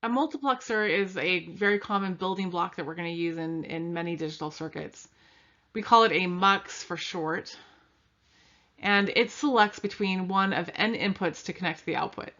A multiplexer is a very common building block that we're going to use in many digital circuits. We call it a mux for short, and it selects between one of n inputs to connect to the output.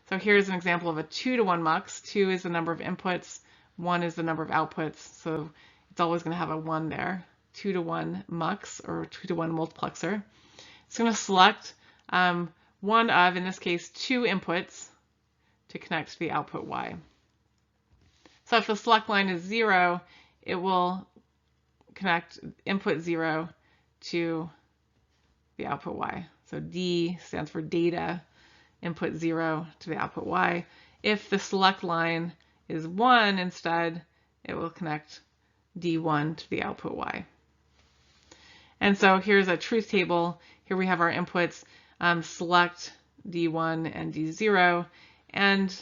So here's an example of a 2-to-1 mux. 2 is the number of inputs, 1 is the number of outputs, so it's always going to have a 1 there. 2-to-1 mux or 2-to-1 multiplexer. It's going to select one of, in this case, 2 inputs to connect to the output Y. So if the select line is 0, it will connect input 0 to the output Y. So D stands for data, input 0 to the output Y. If the select line is 1 instead, it will connect D1 to the output Y. And so here's a truth table. Here we have our inputs, select D1 and D0. And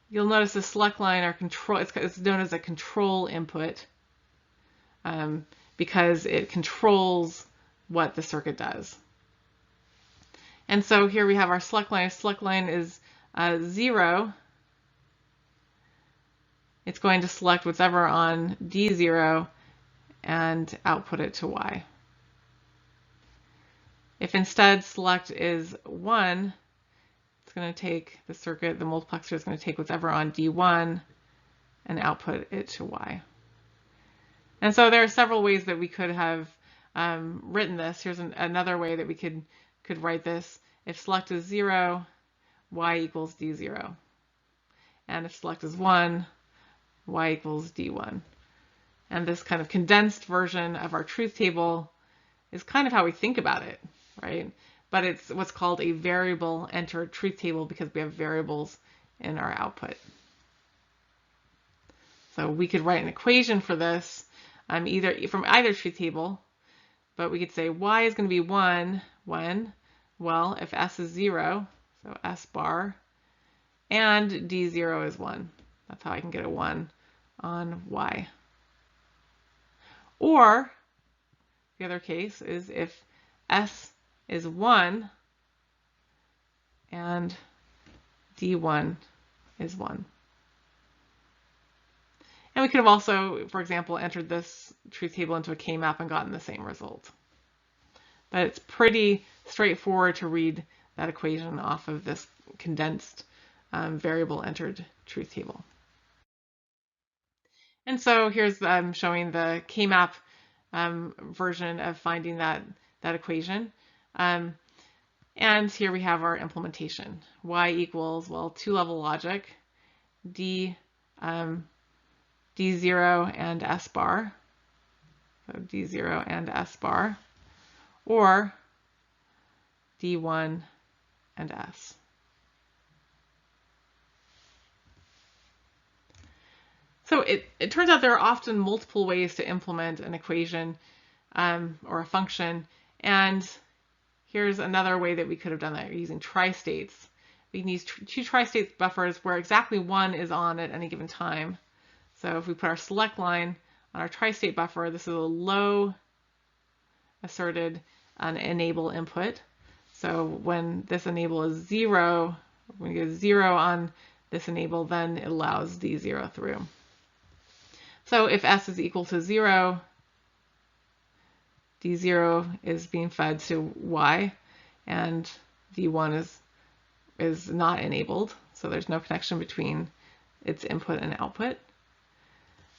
you'll notice the select line, our control, it's known as a control input because it controls what the circuit does. And so here we have our select line. If select line is 0, it's going to select whatever on D0 and output it to Y. If instead select is 1, it's going to take the circuit, the multiplexer is going to take whatever on D1 and output it to Y. And so there are several ways that we could have written this. Here's another way that we could write this. If select is 0, Y equals D0. And if select is 1, Y equals D1. And this kind of condensed version of our truth table is kind of how we think about it, right? But it's what's called a variable entered truth table because we have variables in our output. So we could write an equation for this either from either truth table, but we could say Y is going to be 1 when, well, if S is 0, so S bar, and D0 is 1. That's how I can get a 1 on Y. Or the other case is if S is 1 and D1 is 1. And we could have also, for example, entered this truth table into a K-map and gotten the same result. But it's pretty straightforward to read that equation off of this condensed variable entered truth table. And so here's showing the K-map version of finding that equation. And here we have our implementation. Y equals, well, 2-level logic, D0 and S bar, so D0 and S bar, or D1 and S. So it turns out there are often multiple ways to implement an equation or a function, and here's another way that we could have done that using tri-states. We can use 2 tri-state buffers where exactly 1 is on at any given time. So if we put our select line on our tri-state buffer, this is a low asserted enable input. So when this enable is 0, when you get 0 on this enable, then it allows D0 through. So if S is equal to 0, D0 is being fed to Y, and D1 is not enabled, so there's no connection between its input and output.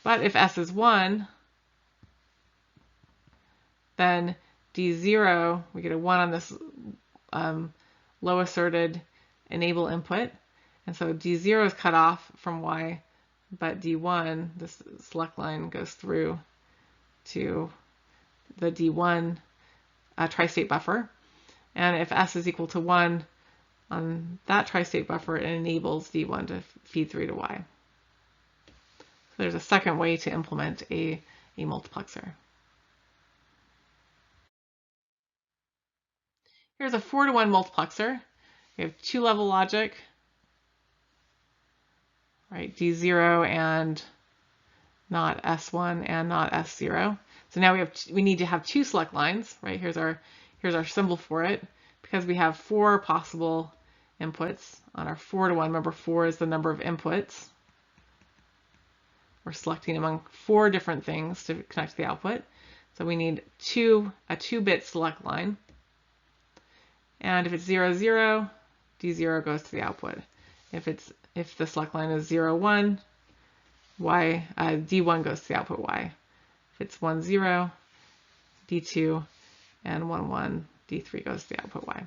But if S is 1, then D0, we get a 1 on this low asserted enable input, and so D0 is cut off from Y, but D1, this select line, goes through to the D1 tri-state buffer. And if S is equal to 1 on that tri-state buffer, it enables D1 to feed through to Y. So there's a second way to implement a multiplexer. Here's a 4-to-1 multiplexer. We have 2-level logic, right? D0 and not S1 and not S0. So now we need to have 2 select lines, right? Here's our symbol for it, because we have 4 possible inputs on our 4 to 1. Remember, 4 is the number of inputs. We're selecting among 4 different things to connect to the output. So we need a 2-bit select line. And if it's 0, 0, D0 goes to the output. If the select line is 0, 1, Y, D1 goes to the output Y. If it's 1, 0, D2, and 1, 1, D3 goes to the output Y.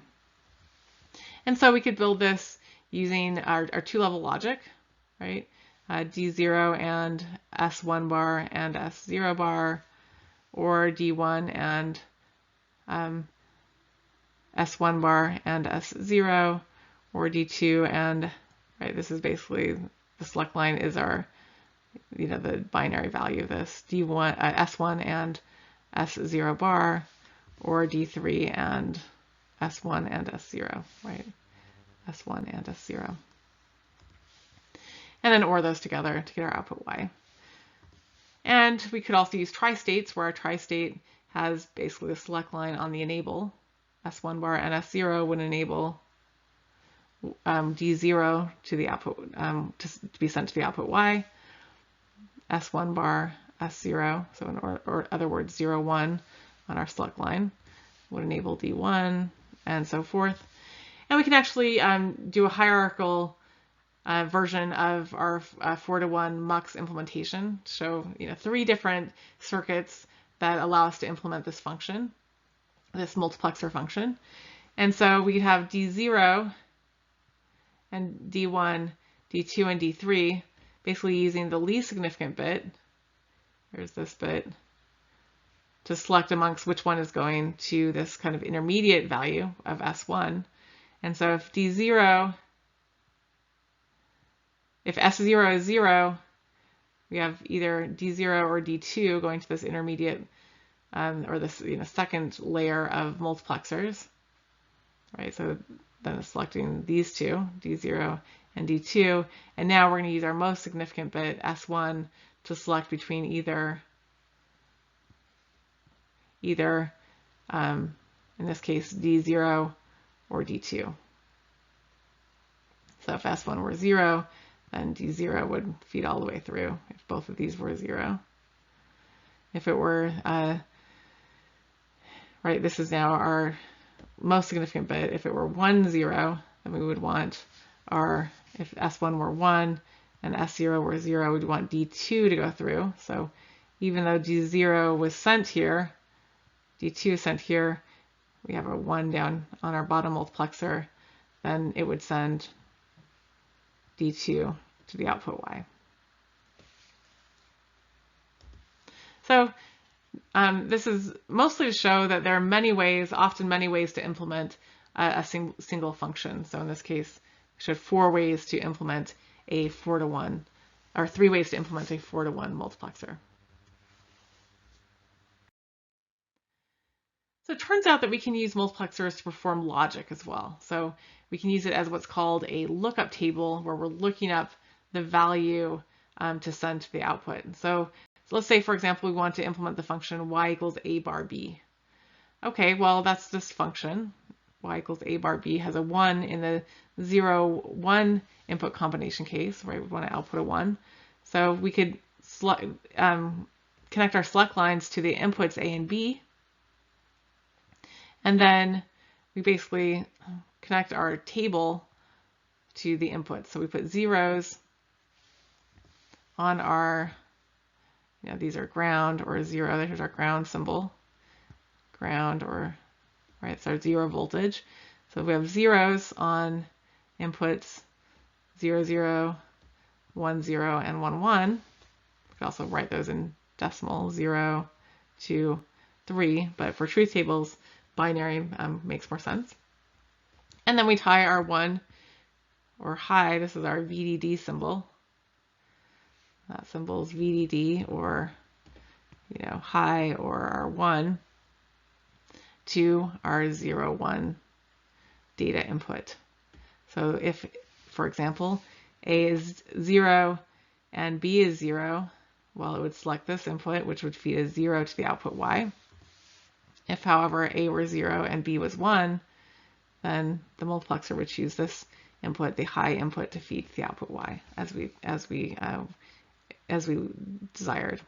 And so we could build this using our 2-level logic, right? D0 and S1 bar and S0 bar, or D1 and S1 bar and S0, or D2 and, right, this is basically, the select line is our, the binary value of this, D1, S1 and S0 bar, or D3 and S1 and S0, right? S1 and S0. And then OR those together to get our output Y. And we could also use tri-states, where our tri-state has basically the select line on the enable. S1 bar and S0 would enable D0 to the output, to be sent to the output Y. S1 bar, S0, so in other words, 0, 1 on our select line would enable D1, and so forth. And we can actually do a hierarchical version of our 4 to 1 MUX implementation. So 3 different circuits that allow us to implement this function, this multiplexer function. And so we have D0 and D1, D2, and D3, basically using the least significant bit, there's this bit, to select amongst which one is going to this kind of intermediate value of S1. And so if D0, if S0 is 0, we have either D0 or D2 going to this intermediate, or this second layer of multiplexers, right? So then it's selecting these two, D0 and D2, and now we're going to use our most significant bit, S1, to select between either in this case, D0 or D2. So if S1 were 0, then D0 would feed all the way through if both of these were 0. If it were, right, this is now our most significant bit. If it were 1, 0, then we would want if S1 were 1 and S0 were 0, we'd want D2 to go through. So even though D0 was sent here, D2 is sent here, we have a 1 down on our bottom multiplexer, then it would send D2 to the output Y. So this is mostly to show that there are many ways, often many ways to implement a single function. So in this case, we showed 4 ways to implement a 4 to 1, or 3 ways to implement a 4 to 1 multiplexer. So it turns out that we can use multiplexers to perform logic as well. So we can use it as what's called a lookup table, where we're looking up the value to send to the output. So let's say, for example, we want to implement the function y equals a bar b. Okay, well, that's this function. Y equals a bar b has a 1 in the 0, 1 input combination case, right? We want to output a 1. So we could connect our select lines to the inputs a and b. And then we basically connect our table to the inputs. So we put zeros on our, these are ground or 0. There's our ground symbol. Ground, or, right, it's our 0 voltage. So we have zeros on inputs 0, 0, 1, 0, and 1, 1. We could also write those in decimal, 0, 2, 3. But for truth tables, binary makes more sense. And then we tie our 1 or high, this is our VDD symbol. That symbol is VDD, or high, or our 1, to our 0, 1 data input. So if, for example, A is 0 and B is 0, well, it would select this input, which would feed a 0 to the output Y. If, however, A were 0 and B was 1, then the multiplexer would choose this input the high input to feed the output Y as we desired.